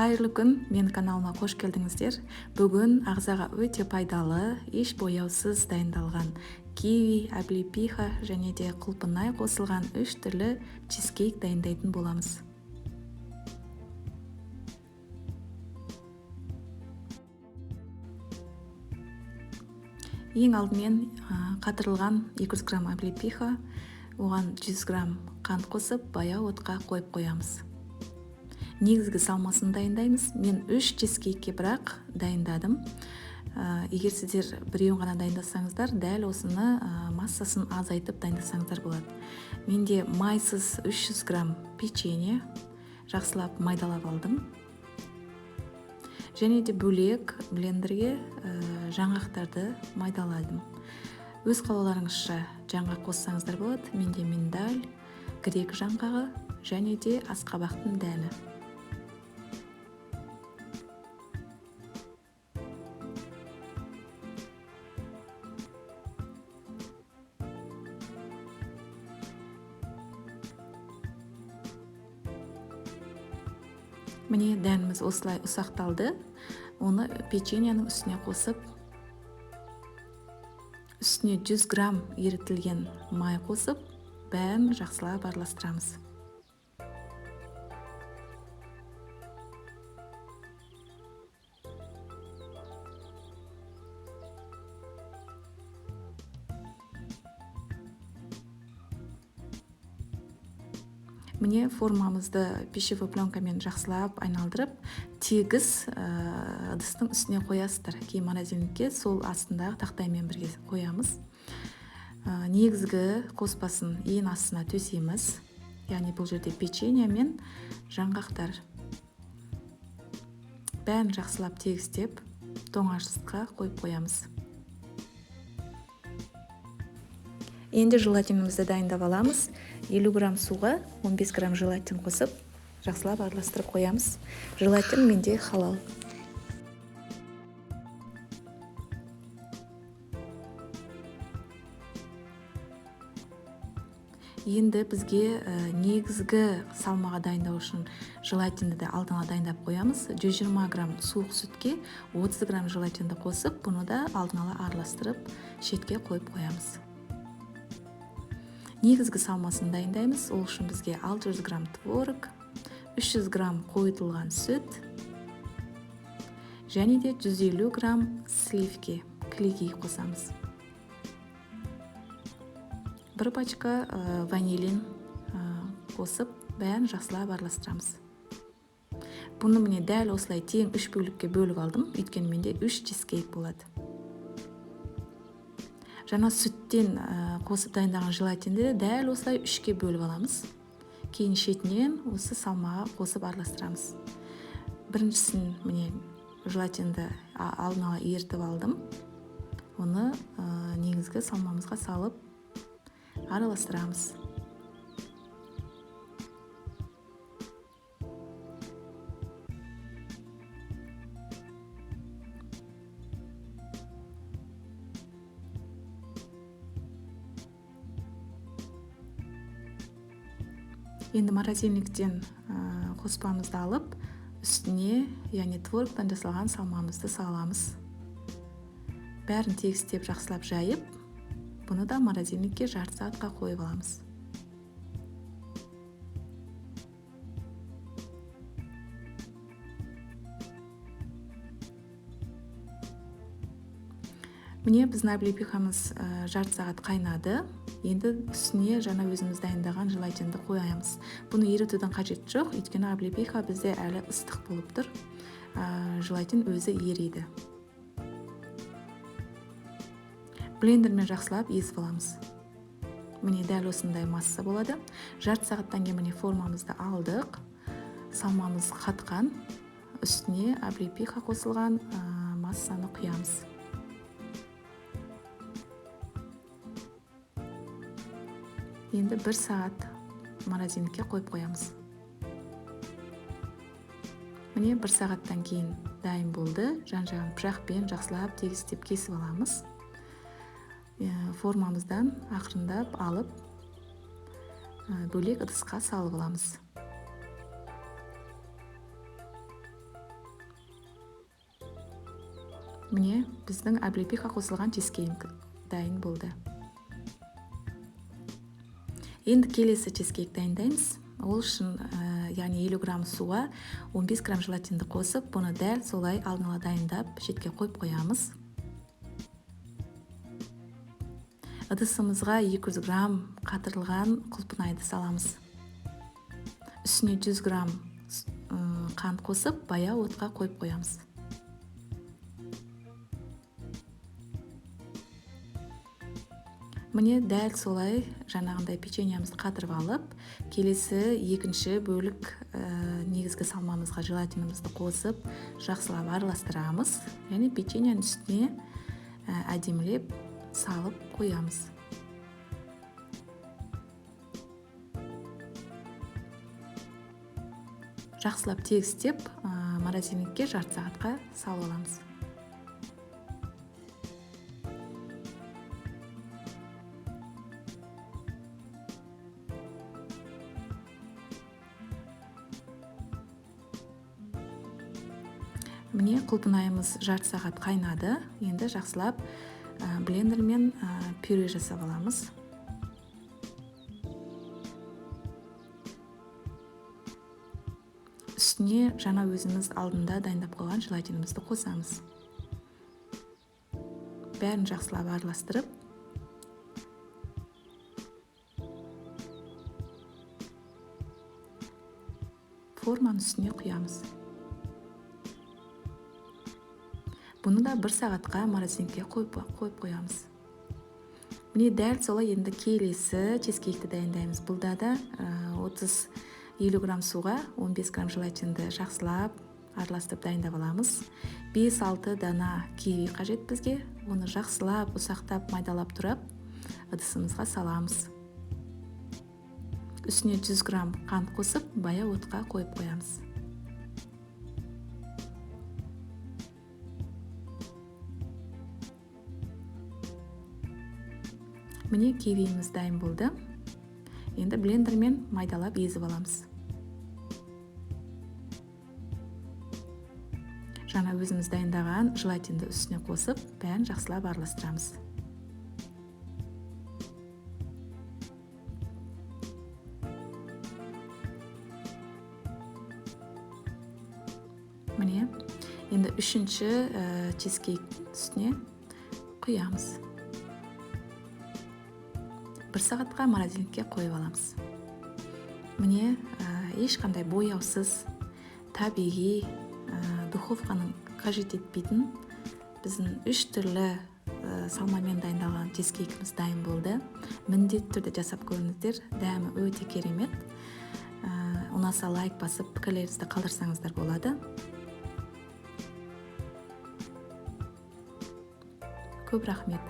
Қайырлы күн, мен каналыма қош келдіңіздер. Бүгін ағзаға өте пайдалы, еш бояусыз дайындалған киви, облепиха және де құлпынай қосылған 3 түрлі чизкейк дайындайтын боламыз. Ең алдымен қатырылған 200 грамм облепиха, оған 100 грамм қант қосып, баяу отқа қойып қоямыз. Негізгі салмасын дайындаймыз. Мен 3 чизкейкке бірақ дайындадым. Егер сіздер біреуін ғана дайындасаңыздар, дәл осыны массасын азайтып дайындасаңыздар болады. Менде майсыз 300 грамм печенье жақсылап майдалап алдым. Және де бөлек блендерге жаңғақтарды майдаладым. Өз қалауларыңызша жаңғақ қоссаңыздар болады. Менде миндаль, грек жаңғағы және де асқабақтың дәні. Міне дәніміз осылай ұсақталды. Оны печеньенің үстіне қосып, үстіне 100 грамм ерітілген май қосып, бәрін жақсылап араластырамыз. Міне формамызды пищевой пленкамен жақсылап айналдырып, тегіс ыдыстың үстіне қоясыздар. Кейін морозильникке сол астындағы тақтаймен бірге қоямыз. Негізгі қоспасын ең астына төсейміз. Яғни бұл жерде печенье мен жаңғақтар. Бәрін жақсылап тегістеп, тоңазтқышқа қойып қоямыз. Енді желатинімізді дайындап аламыз. 50 грамм суға 15 грамм желатин қосып, жақсылап араластырып қоямыз. Желатин менде халал. Енді бізге негізгі салмаға дайындау үшін желатинді де алдына дайындап қоямыз. 120 грамм суық сүтке 30 грамм желатинді қосып, бұны да алдына араластырып, шетке қойып қоямыз. Негізгі салмасын дайындаймыз. Ол үшін бізге 600 грамм творог, 300 грамм қойытылған сүт, және де 150 грамм сливки, кілегей қосамыз. Бір пачка ванилин қосып, бәрін жақсылап араластырамыз. Бұны міне дәл осылай тең 3 бөлікке бөліп алдым, өйткені менде 3 чизкейк болады. Жаңа сүттен қосып дайындаған желатинді дәл осылай 3-ке бөліп аламыз. Кейін шетінен осы салмаға қосып араластырамыз. Біріншісін міне желатинді алдын ала ерітіп алдым. Оны негізгі салмамызға салып араластырамыз. Енді морозильниктен қоспамызды алып, үстіне, яғни творогтан жасалған салмамызды саламыз. Бәрін тегістеп жақсылап жайып, бұны да морозильникке жарты сағатқа қойып аламыз. Міне біздің облепихамыз жарты сағат қайнады. Енді үстіне жаңа өзіміз дайындаған желатинді қоямыз. Бұны ерітудің қажеті жоқ, өйткені облепиха бізде әлі ыстық болып тұр. Желатин өзі ериді. Блендермен жақсылап езіп аламыз. Міне дәл осындай масса болады. Жарты сағаттан кейін міне формамызды алдық. Салмамыз қатқан, үстіне облепиха қосылған массаны құямыз. Енді 1 сағат морозильникке қойып қоямыз. Міне 1 сағаттан кейін дайын болды. Жан-жағын пышақпен жақсылап тегістеп кесіп аламыз. Формамыздан ақырындап алып, бөлек ыдысқа салып аламыз. Міне біздің облепиха қосылған чизкейк дайын болды. Енді келесі чизкейк дайындаймыз. Ол үшін яғни 50 грамм суға 15 грамм желатинді қосып, бұны дәл солай алдын ала дайындап шетке қойып қоямыз. Ыдысымызға 200 грамм қатырылған құлпынайды саламыз. Үстіне 100 грамм қант қосып, баяу отқа қойып қоямыз. Міне дәл солай жаңағындай печеньямызды қатырып алып, келесі екінші бөлік негізгі салмамызға желатинімізді қосып, жақсылап араластырамыз. Және печеньяның үстіне әдемілеп салып қоямыз. Жақсылап тегістеп, морозильникке жарты сағатқа салып аламыз. Міне құлпынайымыз жарты сағат қайнады. Енді жақсылап блендермен пюре жасап аламыз. Үстіне жаңа өзіміз алдында дайындап қойған желатинімізді қосамыз. Бәрін жақсылап араластырып, форманың үстіне құямыз. Бұны да 1 сағатқа морозильникке қойып қоямыз. Міне дәл солай енді келесі чизкейкті дайындаймыз. Бұлда да 50 грамм суға 15 грамм желатинді жақсылап араластырып дайындап аламыз. 5-6 дана киви қажет бізге. Оны жақсылап, ұсақтап, майдалап тұрып, ыдысымызға саламыз. Үстіне 100 грамм қант қосып, баяу отқа қойып қоямыз. Міне кивиіміз дайын болды. Енді блендермен майдалап езіп аламыз. Жаңа өзіміз дайындаған желатинді үстіне қосып, бәрін жақсылап араластырамыз. Міне, енді үшінші чизкейк үстіне құямыз. 1 сағатқа морозильникке қойып аламыз. Міне ешқандай бояусыз, табиғи, духовканың қажет етпейтін біздің 3 түрлі салмамен дайындалған чизкейкіміз дайын болды. Міндетті түрде жасап көріңіздер, дәмі өте керемет. Ұнаса лайк басып, пікірлеріңізді қалдырсаңыздар болады. Көп рахмет.